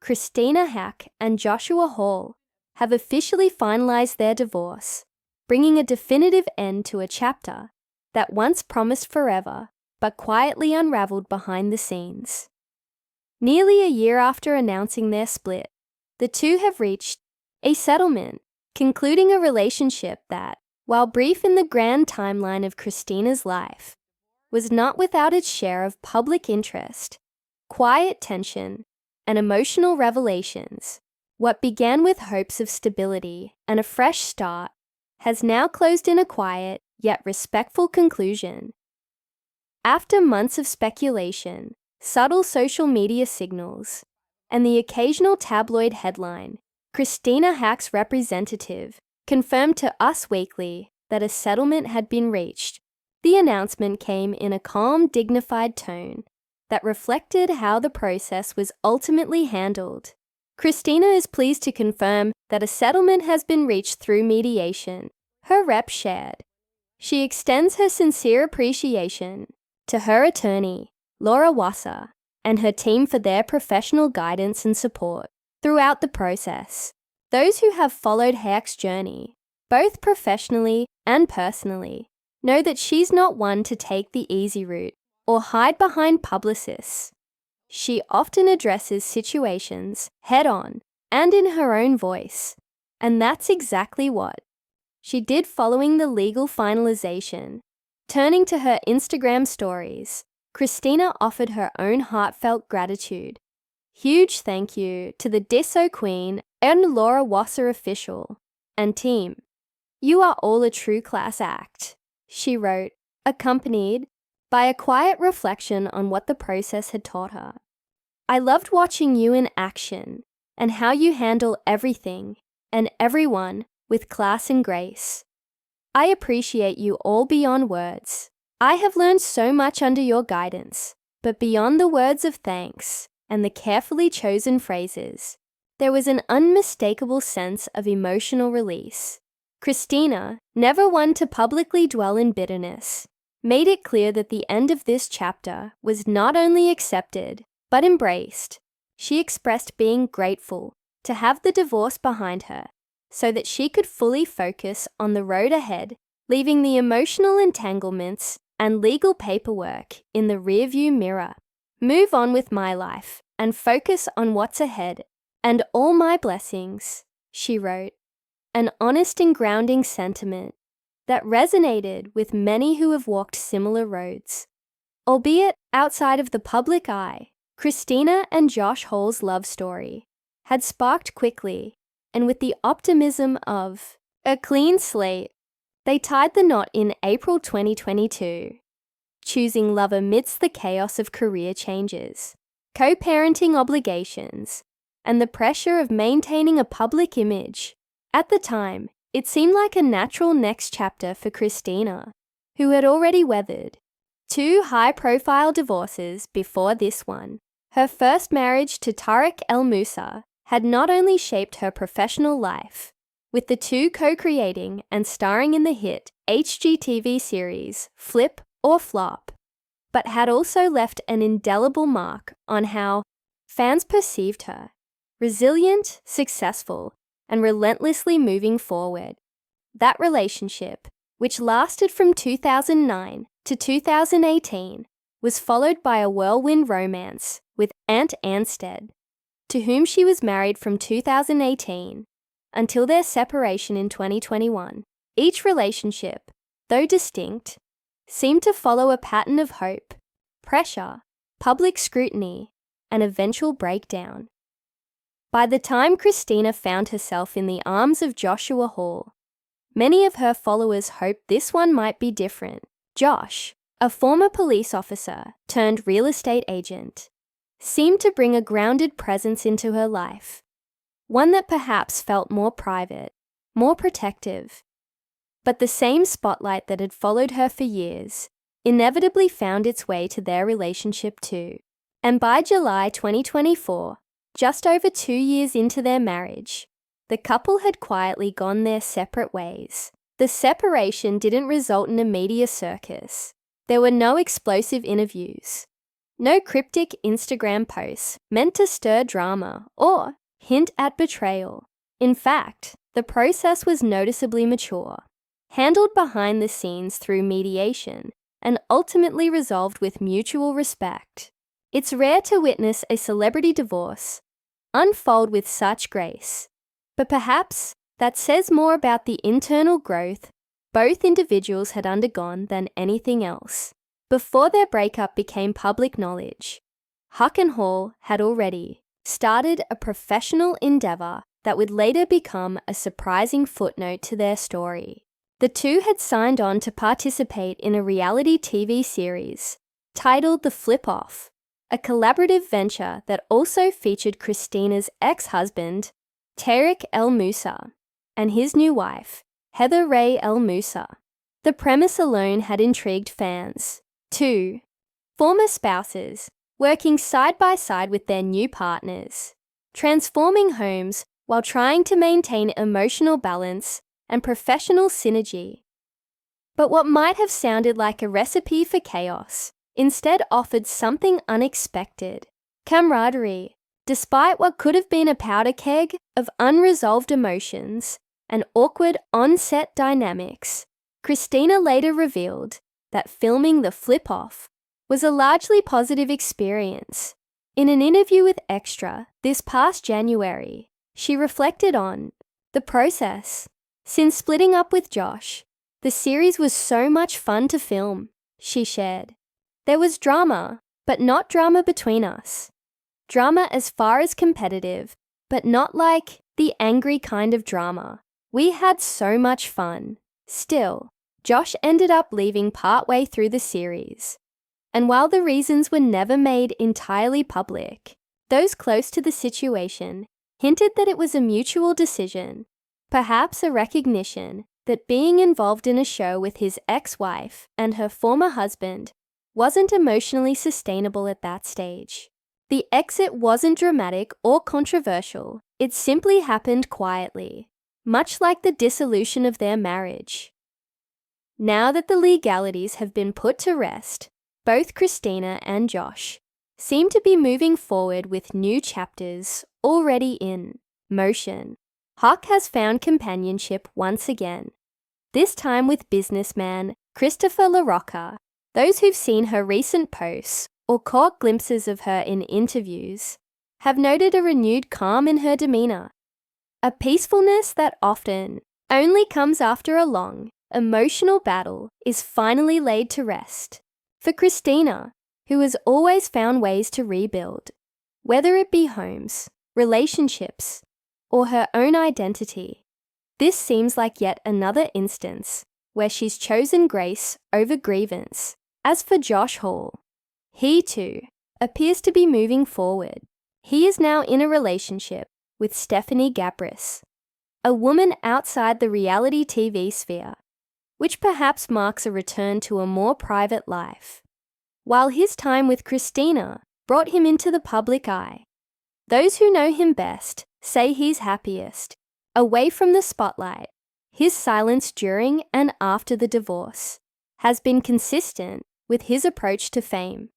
Christina Haack and Joshua Hall have officially finalized their divorce, bringing a definitive end to a chapter that once promised forever but quietly unraveled behind the scenes. Nearly a year after announcing their split, the two have reached a settlement, concluding a relationship that, while brief in the grand timeline of Christina's life, was not without its share of public interest, quiet tension, and emotional revelations. What began with hopes of stability and a fresh start has now closed in a quiet yet respectful conclusion. After months of speculation, subtle social media signals, and the occasional tabloid headline, Christina Haack's representative confirmed to Us Weekly that a settlement had been reached. The announcement came in a calm, dignified tone that reflected how the process was ultimately handled. Christina is pleased to confirm that a settlement has been reached through mediation, her rep shared. She extends her sincere appreciation to her attorney, Laura Wasser, and her team for their professional guidance and support throughout the process. Those who have followed Haack's journey, both professionally and personally, know that she's not one to take the easy route or hide behind publicists. She often addresses situations head-on and in her own voice, and that's exactly what she did following the legal finalization. Turning to her Instagram stories, Christina offered her own heartfelt gratitude. Huge thank you to the Disso Queen and Laura Wasser official and team. You are all a true class act, she wrote, accompanied by a quiet reflection on what the process had taught her. I loved watching you in action and how you handle everything and everyone with class and grace. I appreciate you all beyond words. I have learned so much under your guidance, but beyond the words of thanks and the carefully chosen phrases, there was an unmistakable sense of emotional release. Christina, never one to publicly dwell in bitterness, made it clear that the end of this chapter was not only accepted, but embraced. She expressed being grateful to have the divorce behind her so that she could fully focus on the road ahead, leaving the emotional entanglements and legal paperwork in the rearview mirror. Move on with my life and focus on what's ahead and all my blessings, she wrote. An honest and grounding sentiment that resonated with many who have walked similar roads. Albeit outside of the public eye, Christina and Josh Hall's love story had sparked quickly, and with the optimism of a clean slate, they tied the knot in April 2022, choosing love amidst the chaos of career changes, co-parenting obligations, and the pressure of maintaining a public image. At the time, it seemed like a natural next chapter for Christina, who had already weathered 2 high-profile divorces before this one. Her first marriage to Tariq El Moussa had not only shaped her professional life, with the two co-creating and starring in the hit HGTV series Flip or Flop, but had also left an indelible mark on how fans perceived her, resilient, successful, and relentlessly moving forward. That relationship, which lasted from 2009 to 2018, was followed by a whirlwind romance with Ant Anstead, to whom she was married from 2018 until their separation in 2021. Each relationship, though distinct, seemed to follow a pattern of hope, pressure, public scrutiny, and eventual breakdown. By the time Christina found herself in the arms of Joshua Hall, many of her followers hoped this one might be different. Josh, a former police officer turned real estate agent, seemed to bring a grounded presence into her life, one that perhaps felt more private, more protective. But the same spotlight that had followed her for years inevitably found its way to their relationship too. And by July 2024, just over 2 years into their marriage, the couple had quietly gone their separate ways. The separation didn't result in a media circus. There were no explosive interviews, No cryptic Instagram posts meant to stir drama or hint at betrayal. In fact, the process was noticeably mature, handled behind the scenes through mediation, and ultimately resolved with mutual respect. It's rare to witness a celebrity divorce unfold with such grace, but perhaps that says more about the internal growth both individuals had undergone than anything else. Before their breakup became public knowledge, Haack and Hall had already started a professional endeavor that would later become a surprising footnote to their story. The two had signed on to participate in a reality TV series titled The Flip-Off, a collaborative venture that also featured Christina's ex-husband, Tariq El Moussa, and his new wife, Heather Ray El Moussa. The premise alone had intrigued fans. Two former spouses working side by side with their new partners, transforming homes while trying to maintain emotional balance and professional synergy. But what might have sounded like a recipe for chaos instead offered something unexpected: camaraderie. Despite what could have been a powder keg of unresolved emotions and awkward on-set dynamics, Christina later revealed that filming The Flip-Off was a largely positive experience. In an interview with Extra this past January, she reflected on the process. Since splitting up with Josh, the series was so much fun to film, she shared. There was drama, but not drama between us. Drama as far as competitive, but not like the angry kind of drama. We had so much fun. Still, Josh ended up leaving partway through the series. And while the reasons were never made entirely public, those close to the situation hinted that it was a mutual decision, perhaps a recognition that being involved in a show with his ex-wife and her former husband wasn't emotionally sustainable at that stage. The exit wasn't dramatic or controversial, it simply happened quietly, much like the dissolution of their marriage. Now that the legalities have been put to rest, both Christina and Josh seem to be moving forward with new chapters already in motion. Haack has found companionship once again, this time with businessman Christopher LaRocca. Those who've seen her recent posts or caught glimpses of her in interviews have noted a renewed calm in her demeanor, a peacefulness that often only comes after a long, emotional battle is finally laid to rest. For Christina, who has always found ways to rebuild, whether it be homes, relationships, or her own identity, this seems like yet another instance where she's chosen grace over grievance. As for Josh Hall, he too appears to be moving forward. He is now in a relationship with Stephanie Gabrus, a woman outside the reality TV sphere, which perhaps marks a return to a more private life. While his time with Christina brought him into the public eye, those who know him best say he's happiest away from the spotlight. His silence during and after the divorce has been consistent with his approach to fame: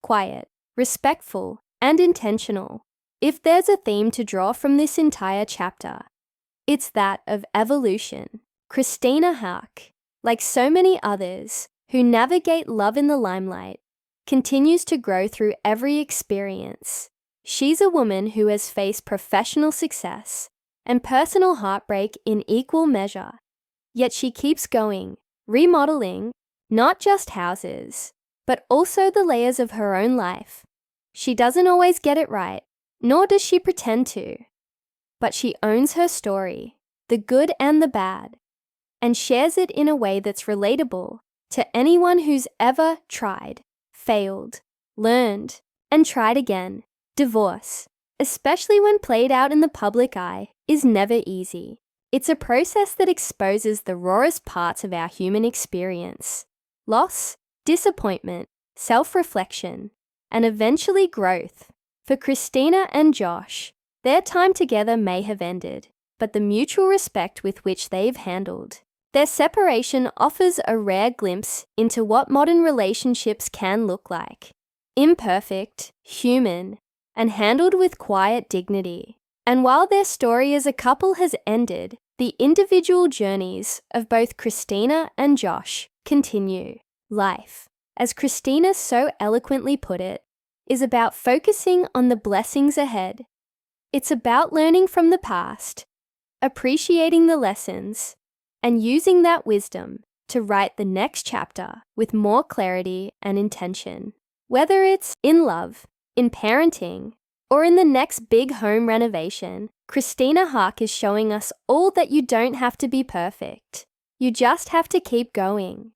quiet, respectful, and intentional. If there's a theme to draw from this entire chapter, it's that of evolution. Christina Haack, like so many others who navigate love in the limelight, continues to grow through every experience. She's a woman who has faced professional success and personal heartbreak in equal measure, yet she keeps going, remodeling not just houses, but also the layers of her own life. She doesn't always get it right, nor does she pretend to, but she owns her story, the good and the bad, and shares it in a way that's relatable to anyone who's ever tried, failed, learned, and tried again. Divorce, especially when played out in the public eye, is never easy. It's a process that exposes the rawest parts of our human experience: loss, disappointment, self-reflection, and eventually growth. For Christina and Josh, their time together may have ended, but the mutual respect with which they've handled their separation offers a rare glimpse into what modern relationships can look like. imperfect, human, and handled with quiet dignity. And while their story as a couple has ended, the individual journeys of both Christina and Josh continue. Life, as Christina so eloquently put it, is about focusing on the blessings ahead. It's about learning from the past, appreciating the lessons, and using that wisdom to write the next chapter with more clarity and intention. Whether it's in love, in parenting, or in the next big home renovation, Christina Haack is showing us all that you don't have to be perfect. You just have to keep going.